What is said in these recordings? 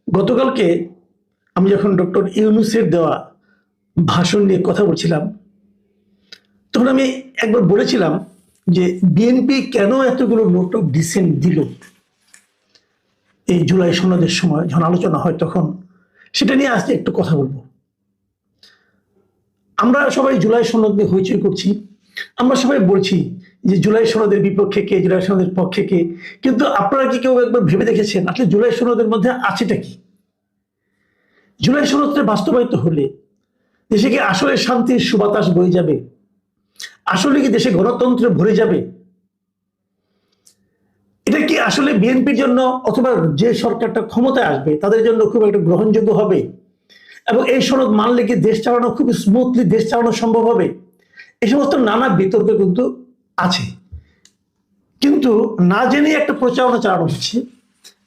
গতকালকে আমি যখন ডক্টর ইউনূসের দেওয়া ভাষণ নিয়ে কথা বলছিলাম, তখন আমি একবার বলেছিলাম যে বিএনপি কেন এতগুলো নোট অফ ডিসেন্ট দিল এই জুলাই সনদের সময় যখন আলোচনা হয়, তখন সেটা নিয়ে আজকে একটু কথা বলবো। আমরা সবাই জুলাই সনদ নিয়ে হইচই করছি, আমরা সবাই বলছি যে জুলাই সনদের বিপক্ষে কে, জুলাই সনদের পক্ষে কে, কিন্তু আপনারা কি কেউ একবার ভেবে দেখেছেন আসলে জুলাই সনদের মধ্যে আছেটা কি? জুলাই সনদটা বাস্তবায়িত হলে দেশে কি আসলে শান্তির সুবাতাস বয়ে যাবে? আসলে কি দেশে গণতন্ত্র ভরে যাবে? এটা কি আসলে বিএনপির জন্য অথবা যে সরকারটা ক্ষমতায় আসবে তাদের জন্য খুব একটা গ্রহণযোগ্য হবে? এবং এই সনদ মানলে কি দেশ চালানো খুব স্মুথলি দেশ চালানো সম্ভব হবে? এই সমস্ত নানা বিতর্ক কিন্তু আছে। কিন্তু না জেনে একটা প্রচারণা চালানো হচ্ছে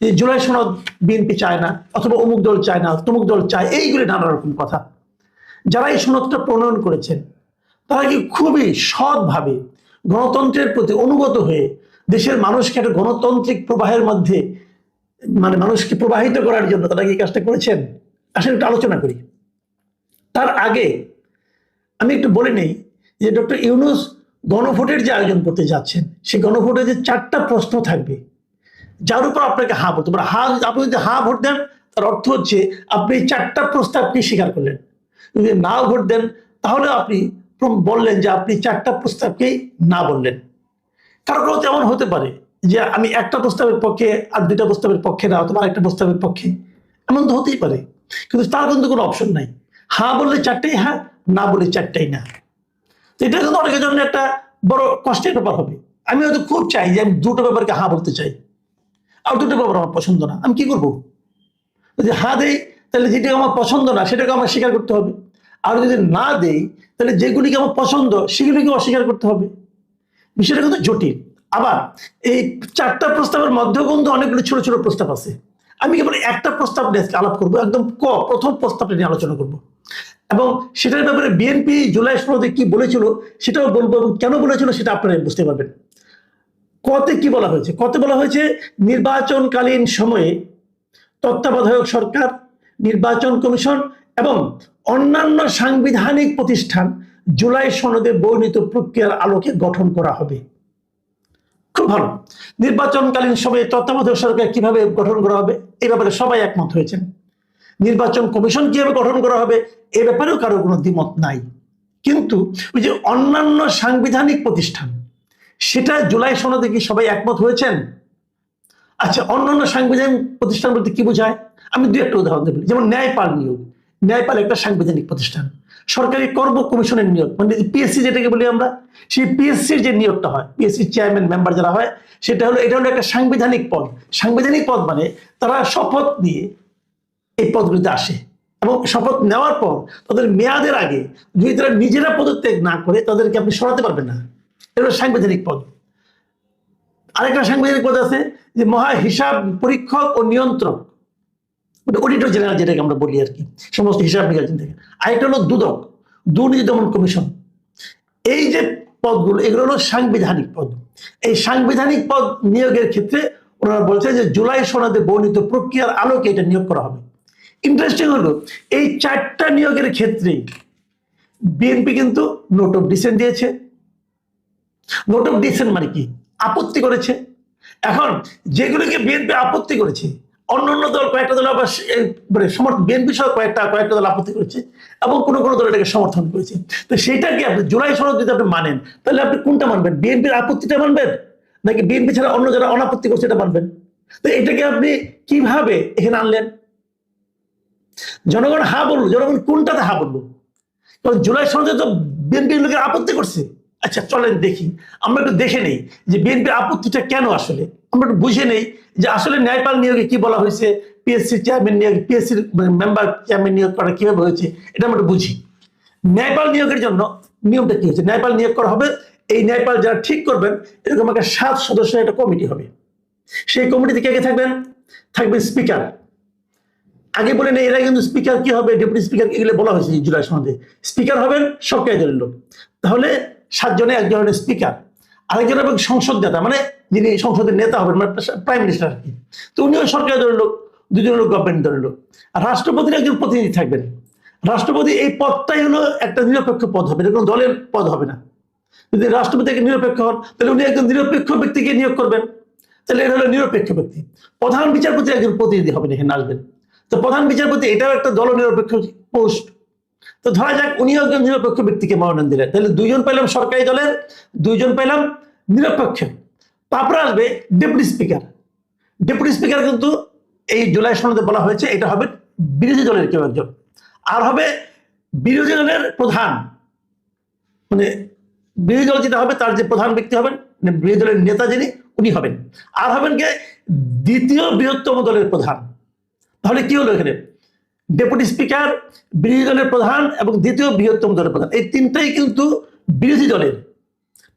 যে জুলাই সনদ বিএনপি চায় না, অথবা অমুক দল চায় না, তমুক দল চায়, এইগুলি নানা রকম কথা। যারা এই সনদটা প্রণয়ন করেছেন তারা কি খুবই সৎভাবে গণতন্ত্রের প্রতি অনুগত হয়ে দেশের মানুষকে একটা গণতান্ত্রিক প্রবাহের মধ্যে মানুষকে প্রবাহিত করার জন্য তারা কি কাজটা করেছেন? আসলে একটু আলোচনা করি। তার আগে আমি একটু বলে নেই যে ডক্টর ইউনূস গণভোটের যে আয়োজন করতে যাচ্ছেন, সেই গণভোটে যে 4টা প্রশ্ন থাকবে যার উপর আপনাকে হা বলতে পারে। আপনি যদি হা ভোট দেন তার অর্থ হচ্ছে আপনি 4টা প্রস্তাবকে স্বীকার করলেন। যদি না ভোট দেন তাহলে আপনি বললেন যে আপনি 4টা প্রস্তাবকেই না বললেন। কারো কারো তেমন হতে পারে যে আমি একটা প্রস্তাবের পক্ষে আর 2টা প্রস্তাবের পক্ষে না, অথবা আরেকটা প্রস্তাবের পক্ষে, এমন তো হতেই পারে। কিন্তু তার কিন্তু কোনো অপশন নাই। হা বললে 4টাই হ্যাঁ, না বললে 4টাই না। তো এটা কিন্তু অনেকের জন্য একটা বড় কষ্টের ব্যাপার হবে। আমি হয়তো খুব চাই যে আমি 2টো ব্যাপারকে হা বলতে চাই, আর 2টো ব্যাপার আমার পছন্দ না, আমি কি করবো? যদি হা দেই তাহলে যেটা আমার পছন্দ না সেটাকে আমার স্বীকার করতে হবে, আর যদি না দেই তাহলে যেগুলিকে আমার পছন্দ সেগুলিকে অস্বীকার করতে হবে। বিষয়টা কিন্তু জটিল। আবার এই 4টা প্রস্তাবের মধ্যেও কিন্তু অনেকগুলো ছোট ছোট প্রস্তাব আছে। আমি কেবল একটা প্রস্তাব নিয়ে আজকে আলাপ করবো, একদম প্রথম প্রস্তাবটা নিয়ে আলোচনা করব, এবং সেটার ব্যাপারে বিএনপি জুলাই সনদে কি বলেছিল সেটাও বলবো, এবং কেন বলেছিল সেটা আপনারা বুঝতে পারবেন। কতে কি বলা হয়েছে? কতে বলা হয়েছে নির্বাচনকালীন সময়ে তত্ত্বাবধায়ক সরকার, নির্বাচন কমিশন এবং অন্যান্য সাংবিধানিক প্রতিষ্ঠান জুলাই সনদে বর্ণিত প্রক্রিয়ার আলোকে গঠন করা হবে। খুব ভালো। নির্বাচনকালীন সময়ে তত্ত্বাবধায়ক সরকার কিভাবে গঠন করা হবে এই ব্যাপারে সবাই একমত হয়েছেন। নির্বাচন কমিশন কিভাবে গঠন করা হবে এ ব্যাপারেও কারো কোনো দ্বিমত নাই। কিন্তু ওই যে অন্যান্য সাংবিধানিক প্রতিষ্ঠান, সেটা জুলাই সনদে কি সবাই একমত হয়েছেন? আচ্ছা, অন্যান্য সাংবিধানিক প্রতিষ্ঠান বলতে কি বোঝায়? আমি দুই একটা উদাহরণ দেব। যেমন ন্যায়পাল নিয়োগ। ন্যায়পাল একটা সাংবিধানিক প্রতিষ্ঠান। সরকারি কর্ম কমিশনের নিয়োগ, মানে পিএসসি যেটাকে বলি আমরা, সেই পিএসসির যে নিয়োগটা হয়, পিএসসির চেয়ারম্যান মেম্বার যারা হয়, এটা হলো একটা সাংবিধানিক পদ। সাংবিধানিক পদ মানে তারা শপথ নিয়ে এই পদগুলিতে আসে, এবং শপথ নেওয়ার পর তাদের মেয়াদের আগে যদি তারা নিজেরা পদত্যাগ না করে তাদেরকে আপনি সরাতে পারবেন না। এটা সাংবিধানিক পদ। আরেকটা সাংবিধানিক পদ আছে যে মহা হিসাব পরীক্ষক ও নিয়ন্ত্রক, অডিটর জেনারেল যেটাকে আমরা বলি আর কি, সমস্ত হিসাব নিকাশ থেকে। আরেকটা হলো দুদক, দুর্নীতি দমন কমিশন। এই যে পদগুলো, এগুলো হলো সাংবিধানিক পদ। এই সাংবিধানিক পদ নিয়োগের ক্ষেত্রে ওনারা বলছে যে জুলাই সনদে বর্ণিত প্রক্রিয়ার আলোকে এটা নিয়োগ করা হবে। ইন্টারেস্টিং হলো এই 4টা নিয়োগের ক্ষেত্রে বিএনপি কিন্তু নোট অফ ডিসেন্ট দিয়েছে। নোট অফ ডিসেন্ট মানে কি? আপত্তি করেছে। এখন যেগুলিকে বিএনপি আপত্তি করেছে, অন্যান্য দল কয়েকটা দল আবার সমর্থন, বিএনপি সহ কয়েকটা দল আপত্তি করেছে, এবং কোনো কোনো দল এটাকে সমর্থন করেছে। তো সেইটাকে আপনি জুলাই সনদ যদি আপনি মানেন তাহলে আপনি কোনটা মানবেন? বিএনপির আপত্তিটা মানবেন, নাকি বিএনপি ছাড়া অন্য যারা অনাপত্তি করছে এটা মানবেন? তো এটাকে আপনি কিভাবে এখানে আনলেন? জনগণ হা বললো, জনগণ কোনটাতে হা বললো? কারণ জুলাই সনদে তো বিএনপির লোকের আপত্তি করছে। আচ্ছা চলেন দেখি, আমরা একটু দেখে নেই যে বিএনপির আপত্তিটা কেন। আসলে আমরা একটু বুঝে নেই যে আসলে ন্যায়পাল নিয়োগে কি বলা হয়েছে, পিএসসির চেয়ারম্যান নিয়োগ, পিএসসির মেম্বার চেয়ারম্যান নিয়োগ করা কিভাবে হয়েছে, এটা আমরা একটু বুঝি। ন্যায়পাল নিয়োগের জন্য নিয়মটা কি হচ্ছে? ন্যায়পাল নিয়োগ করা হবে, এই ন্যায়পাল যারা ঠিক করবেন এরকম একটা 7 সদস্যের একটা কমিটি হবে। সেই কমিটিতে কে কে থাকবেন? থাকবেন স্পিকার। আগে বলে নেই, এরা কিন্তু স্পিকার কি হবে, ডেপুটি স্পিকার, এগুলো বলা হয়েছে জুলাই সনদে। স্পিকার হবেন সরকারি দলের লোক। তাহলে 7 জনে একজন হবেন স্পিকার, আরেকজন হবে সংসদ নেতা, মানে যিনি সংসদের নেতা হবেন, মানে প্রাইম মিনিস্টার আর কি। তো উনিও সরকারি দলের লোক। দুজন হলো গভর্নমেন্ট দলের লোক। আর রাষ্ট্রপতির একজন প্রতিনিধি থাকবেন। রাষ্ট্রপতি এই পদটাই হলো একটা নিরপেক্ষ পদ হবে, এটা কোনো দলের পদ হবে না। যদি রাষ্ট্রপতি নিরপেক্ষ হন তাহলে উনি একজন নিরপেক্ষ ব্যক্তিকে নিয়োগ করবেন, তাহলে এটা হলো নিরপেক্ষ ব্যক্তি। প্রধান বিচারপতি একজন প্রতিনিধি হবেন, এখানে আসবেন। তো প্রধান বিচারপতি এটাও একটা দল নিরপেক্ষ পোস্ট। তো ধরা যাক উনিও একজন নিরপেক্ষ ব্যক্তিকে মনোনয়ন দিলেন, তাহলে দুইজন পেলাম সরকারি দলের, দুইজন পেলাম নিরপেক্ষ। তারপরে আসবে ডেপুটি স্পিকার। ডেপুটি স্পিকার কিন্তু এই জুলাই সনদে বলা হয়েছে এটা হবে বিরোধী দলের কেউ একজন। আর হবে বিরোধী দলের প্রধান, মানে বিরোধী দল যেটা হবে তার যে প্রধান ব্যক্তি হবেন, বিরোধী দলের নেতা যিনি উনি হবেন। আর হবেন কে দ্বিতীয় বৃহত্তম দলের প্রধান। তাহলে কি হলো এখানে? ডেপুটি স্পিকার, বিরোধী দলের প্রধান এবং দ্বিতীয় বৃহত্তম দলের প্রধান, এই তিনটাই কিন্তু বিরোধী দলের।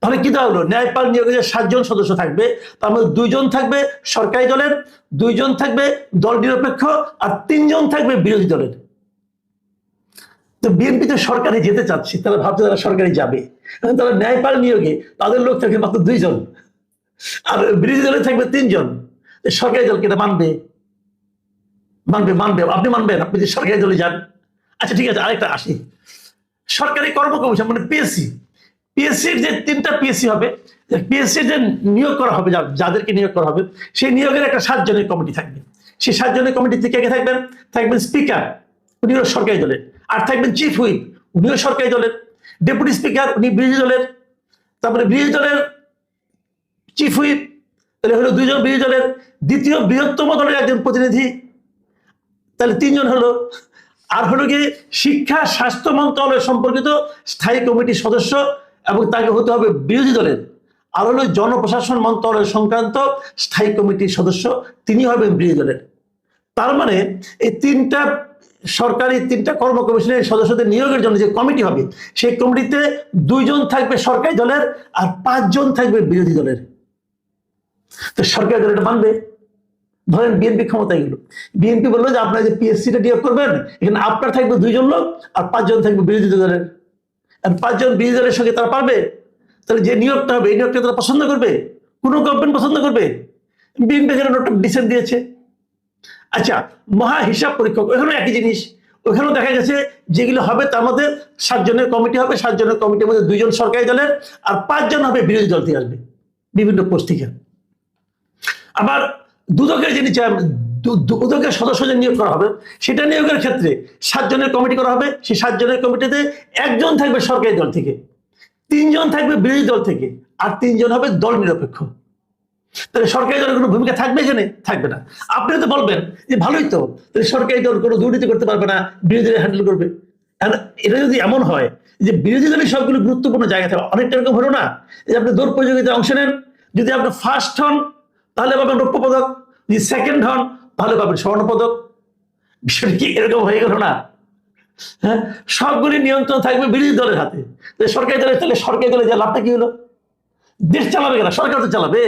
তাহলে কি দেওয়া হলো? ন্যায়পাল নিয়োগে 7 জন সদস্য থাকবে, তার মধ্যে 2 জন থাকবে সরকারি দলের, 2 জন থাকবে দল নিরপেক্ষ, আর 3 জন থাকবে বিরোধী দলের। তো বিএনপি তো সরকারে যেতে চাচ্ছে, তারা ভাবছে তারা সরকারে যাবে, তারা ন্যায়পাল নিয়োগে তাদের লোক থাকবে মাত্র 2 জন, আর বিরোধী দলে থাকবে 3 জন। সরকারি দলকে এটা মানবে? মানবে? মানবে? আপনি মানবেন? আপনি যে সরকারি দলে যান। আচ্ছা ঠিক আছে, আরেকটা আসি, সরকারি কর্ম কমিশন মানে পিএসসি। পিএসসির যে 3টা পিএসসি হবে, পিএসসি যে নিয়োগ করা হবে, যাদেরকে নিয়োগ করা হবে, সেই নিয়োগের একটা 7 জনের কমিটি থাকবে। সেই 7 জনের কমিটি থেকে কে থাকবেন? থাকবেন স্পিকার, উনি হলো সরকারি দলের, আর থাকবেন চিফ হুইপ, উনিও সরকারি দলের, ডেপুটি স্পিকার উনি বিরোধী দলের, তারপরে বিরোধী দলের চিফ হুইপ, তাহলে হলো 2 জন বিরোধী দলের, দ্বিতীয় বৃহত্তম দলের একজন প্রতিনিধি, তাহলে 3 জন হলো। আর হলো গিয়ে শিক্ষা স্বাস্থ্য মন্ত্রণালয় সম্পর্কিত স্থায়ী কমিটির সদস্য, এবং তাকে হতে হবে বিরোধী দলের। আর হলো জনপ্রশাসন মন্ত্রণালয় সংক্রান্ত স্থায়ী কমিটির সদস্য, তিনি হবেন বিরোধী দলের। তার মানে এই 3টা সরকারি 3টা কর্ম কমিশনের সদস্যদের নিয়োগের জন্য যে কমিটি হবে, সেই কমিটিতে 2 জন থাকবে সরকারি দলের আর 5 জন থাকবে বিরোধী দলের। তো সরকারি দল এটা মানবে? ধরেন বিএনপি ক্ষমতায় গেল, বিএনপি বললো যে আপনারা যে পিএসসিটা নিয়োগ করবেন, এখানে আপনার থাকবে 2 জন লোক আর 5 জন থাকবে বিরোধী দলের। আর 5 জন বিরোধী দলের সঙ্গে তারা পারবে? তাহলে যে নিয়োগটা হবে এই নিয়োগটা তারা পছন্দ করবে? কোনো গভর্নমেন্ট পছন্দ করবে? বিএনপি এখানে নোট অফ ডিসেন্ট দিয়েছে। আচ্ছা, মহা হিসাব পরীক্ষক, ওখানেও একই জিনিস। ওখানেও দেখা গেছে যেগুলো হবে তার মধ্যে 7 জনের কমিটি হবে, 7 জনের কমিটির মধ্যে 2 জন সরকারি দলের আর 5 জন হবে বিরোধী দল থেকে আসবে বিভিন্ন পোস্ট থেকে। আবার দুদকের যিনি দুদকের সদস্যদের নিয়োগ করা হবে, সেটা নিয়োগের ক্ষেত্রে 7 জনের কমিটি করা হবে। সেই 7 জনের কমিটিতে 1 জন থাকবে সরকারি দল থেকে, 3 জন থাকবে বিরোধী দল থেকে, আর 3 জন হবে দল নিরপেক্ষ। তাহলে সরকারি দলের কোনো ভূমিকা থাকবে এখানে? থাকবে না। আপনি তো বলবেন যে ভালোই তো, তাহলে সরকারি দল কোনো দুর্নীতি করতে পারবে না, বিরোধী দল হ্যান্ডেল করবে। এটা যদি এমন হয় যে বিরোধী দলের সবগুলো গুরুত্বপূর্ণ জায়গা থাকে, অনেকটা এরকম হলো না যে আপনি দৌড় প্রতিযোগিতায় অংশ নেন, যদি আপনি ফার্স্ট হন তাহলে পাবেন রৌপ্য পদক, যদি সেকেন্ড হন তাহলে পাবেন স্বর্ণ পদক। বিষয়টা কি এরকম হয়ে গেল না? হ্যাঁ, সবগুলি নিয়ন্ত্রণ থাকবে বিরোধী দলের হাতে। সরকারি দলের, তাহলে সরকারি দলের যে লাভটা কি হলো? দেশ চালাবে কেনা? সরকার তো চালাবে।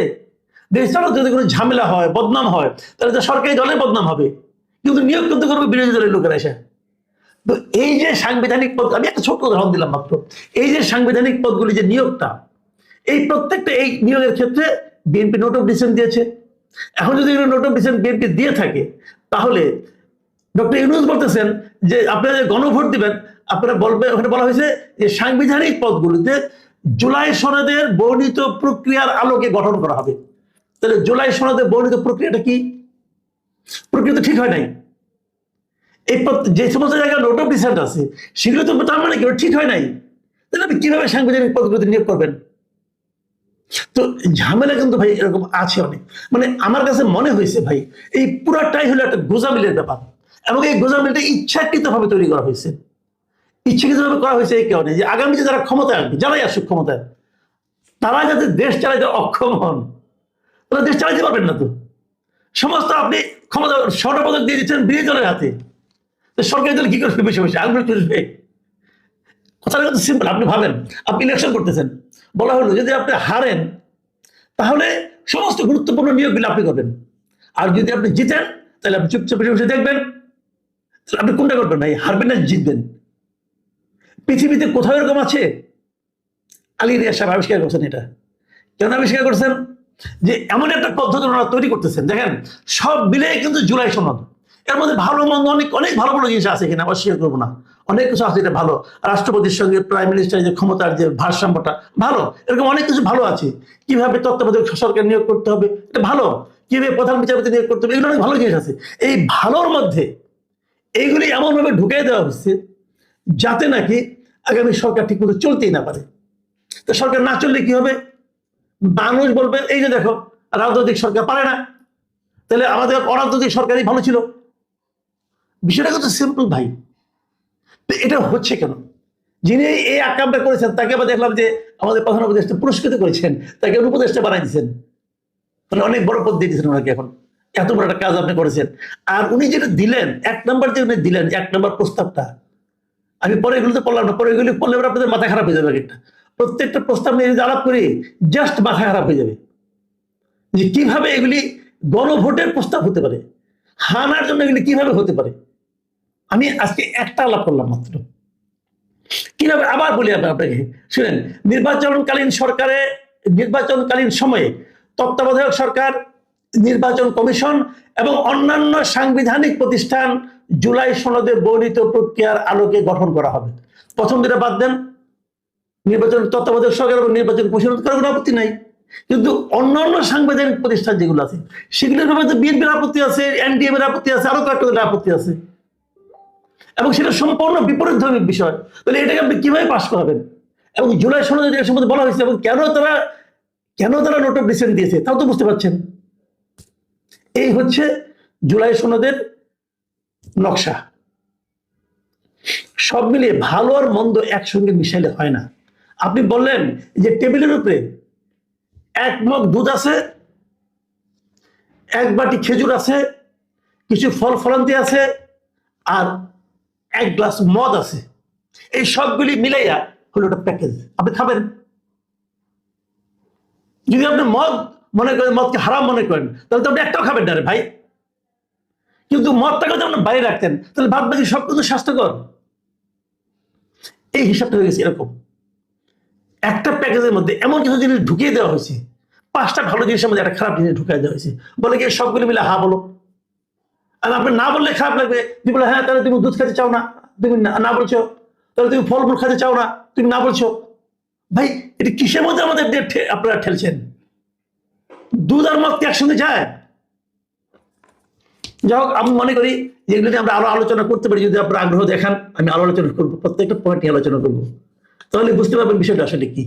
দেশ চালাতে যদি কোনো ঝামেলা হয়, বদনাম হয়, তাহলে তো সরকারি দলের বদনাম হবে, কিন্তু নিয়োগ কিন্তু করবে বিরোধী দলের লোকেরা এসে। তো এই যে সাংবিধানিক পদ, আমি একটা ছোট্ট উদাহরণ দিলাম মাত্র, এই যে সাংবিধানিক পদগুলি যে নিয়োগটা, এই প্রত্যেকটা এই নিয়োগের ক্ষেত্রে বিএনপি নোট অফ ডিসেন্ট দিয়েছে। এখন যদি নোট অফ ডিসেন্ট বিএনপি দিয়ে থাকে, তাহলে ডক্টর ইউনূস বলতেছেন যে আপনারা যে গণভোট দিবেন, আপনারা বলবেন, ওখানে বলা হয়েছে যে সাংবিধানিক পদগুলিতে জুলাই সনদের বর্ণিত প্রক্রিয়ার আলোকে গঠন করা হবে। তাহলে জুলাই সনদের বর্ণিত প্রক্রিয়াটা কি? প্রক্রিয়া তো ঠিক হয় নাই। এই যে সমস্ত জায়গায় নোট অফ ডিসেন্ট আছে সেগুলো তো তার মানে কি ঠিক হয় নাই, তাহলে আপনি কিভাবে সাংবিধানিক পদগুলিতে নিয়োগ করবেন? তো ঝামেলা কিন্তু ভাই এরকম আছে অনেক। মানে আমার কাছে মনে হয়েছে ভাই এই পুরাটাই হলো একটা গোজামিলের ব্যাপার, এবং এই গোজামিলটা ইচ্ছাকৃতভাবে তৈরি করা হয়েছে। ইচ্ছাকৃতভাবে করা হয়েছে এই কারণে যে আগামীতে যারা ক্ষমতায় আসবে, যারাই আসুক ক্ষমতায়, তারা যাতে দেশ চালাইতে অক্ষম হন, তারা দেশ চালাইতে পারবেন না। তো সমস্ত আপনি ক্ষমতা স্বর্ণ পদক দিয়ে দিচ্ছেন বিরোধী দলের হাতে, সরকারি দল কি করবে? বসে বসে আঙুল চলবে। কথাটা কিন্তু সিম্পল। আপনি ভাবেন আপনি ইলেকশন করতেছেন, বলা হলো যদি আপনি হারেন তাহলে সমস্ত গুরুত্বপূর্ণ নিয়োগগুলো আপনি করবেন, আর যদি আপনি জিতেন তাহলে আপনি চুপচাপ বসে দেখবেন। আপনি কোনটা করবেন ভাই? হারবেন না জিতবেন? পৃথিবীতে কোথাও এরকম আছে? আলী রিয়াজ সাহেব আবিষ্কার করছেন। এটা কেন আবিষ্কার করছেন? যে এমন একটা পদ্ধতি ওনারা তৈরি করতেছেন, দেখেন সব মিলে কিন্তু জুলাই সনদ এর মধ্যে ভালো মন্দ অনেক অনেক ভালো ভালো জিনিস আছে, এখানে অস্বীকার করবো না, অনেক কিছু আছে এটা ভালো। রাষ্ট্রপতির সঙ্গে প্রাইম মিনিস্টারের যে ক্ষমতার যে ভারসাম্যটা ভালো, এরকম অনেক কিছু ভালো আছে। কিভাবে তত্ত্বাবধায়ক সরকার নিয়োগ করতে হবে এটা ভালো, কিভাবে প্রধান বিচারপতি নিয়োগ করতে হবে, এগুলো অনেক ভালো জিনিস আছে। এই ভালোর মধ্যে এইগুলি এমনভাবে ঢুকিয়ে দেওয়া হচ্ছে যাতে নাকি আগামী সরকার ঠিক মতো চলতেই না পারে। তো সরকার না চললে কি হবে? মানুষ বলবে এই যে দেখো রাজনৈতিক সরকার পারে না, তাহলে আমাদের অরাজনৈতিক সরকারই ভালো ছিল। বিষয়টা কত সিম্পল ভাই। তো এটা হচ্ছে কেন? যিনি এই আকামটা করেছেন তাকে আবার দেখলাম যে আমাদের প্রধান উপদেষ্টা পুরস্কৃত করেছেন, তাকে উপদেষ্টা বানাই দিচ্ছেন, মানে অনেক বড় পদ দিয়ে দিচ্ছেন ওনাকে। এখন এত বড় একটা কাজ আপনি করেছেন। আর উনি যেটা দিলেন, 1 নম্বর যে উনি দিলেন, 1 নম্বর প্রস্তাবটা, আমি পরে এগুলোতে পড়লাম না, পরে এগুলি পড়লে আপনাদের মাথা খারাপ হয়ে যাবে। একটা প্রত্যেকটা প্রস্তাব নিয়ে যদি আলাপ করি জাস্ট মাথা খারাপ হয়ে যাবে যে কিভাবে এগুলি গণভোটের প্রস্তাব হতে পারে, হানার জন্য এগুলি কিভাবে হতে পারে। আমি আজকে একটা আলাপ করলাম মাত্র। কিভাবে আবার বলি আপনাকে শুনেন, নির্বাচনকালীন সময়ে তত্ত্বাবধায়ক সরকার, নির্বাচন কমিশন এবং অন্যান্য সাংবিধানিক প্রতিষ্ঠান জুলাই সনদে বর্ণিত প্রক্রিয়ার আলোকে গঠন করা হবে। প্রথম যেটা বাদ দেন, নির্বাচন তত্ত্বাবধায়ক সরকার এবং নির্বাচন কমিশন করার কোনো আপত্তি নাই, কিন্তু অন্যান্য সাংবিধানিক প্রতিষ্ঠান যেগুলো আছে সেগুলোর ব্যাপারে বিএনপির আপত্তি আছে, এনডিএম এর আপত্তি আছে, আরো কয়েকটা আপত্তি আছে, এবং সেটা সম্পূর্ণ বিপরীতধর্মী বিষয়। তাহলে এটাকে আপনি কিভাবে পাশ করাবেন? এবং জুলাই সনদে এর সম্বন্ধে বলা হয়েছে এবং কেন তারা নোট অফ ডিসেন্ট দিয়েছে তাও তো বুঝতে পারছেন। এই হচ্ছে জুলাই সনদের নকশা। সব মিলিয়ে ভালো আর মন্দ একসঙ্গে মিশাইলে হয় না। আপনি বললেন যে টেবিলের উপরে 1 মগ দুধ আছে, 1 বাটি খেজুর আছে, কিছু ফল ফলান্তি আছে, আর 1 গ্লাস মদ আছে, এই সবগুলি মিলাইয়া হলো একটা প্যাকেজ। আপনি খাবেন। যদি আপনি মদ মনে করেন, মদকে হারাম মনে করেন, তাহলে তো আপনি একটাও খাবেন না রে ভাই। কিন্তু মদটাকে যদি আপনি বাইরে রাখতেন তাহলে বাদ বাকি সব কিছু স্বাস্থ্যকর। এই হিসাবটা হয়ে গেছে এরকম। একটা প্যাকেজের মধ্যে এমন কিছু জিনিস ঢুকিয়ে দেওয়া হয়েছে, 5টা ভালো জিনিসের মধ্যে একটা খারাপ জিনিস ঢুকিয়ে দেওয়া হয়েছে, বলে কি সবগুলো মিলে হা বলো। আর আপনি না বললে খারাপ লাগবে, তুমি বলে হ্যাঁ তাহলে তুমি দুধ খেতে চাও না, তুমি না বলছো, তাহলে তুমি ফলমূল খেতে চাও না, তুমি না বলছো। ভাই এটা কিসের মধ্যে আমাদের আপনারা ঠেলছেন? দুধ আর মদ কি একসঙ্গে যায়? যাই হোক, আমি মনে করি যেগুলো নিয়ে আমরা আরো আলোচনা করতে পারি, যদি আপনারা আগ্রহ দেখান আমি আরো আলোচনা করবো, প্রত্যেকটা পয়েন্ট নিয়ে আলোচনা করবো, তাহলে বুঝতে পারবেন বিষয়টা আসলে কি।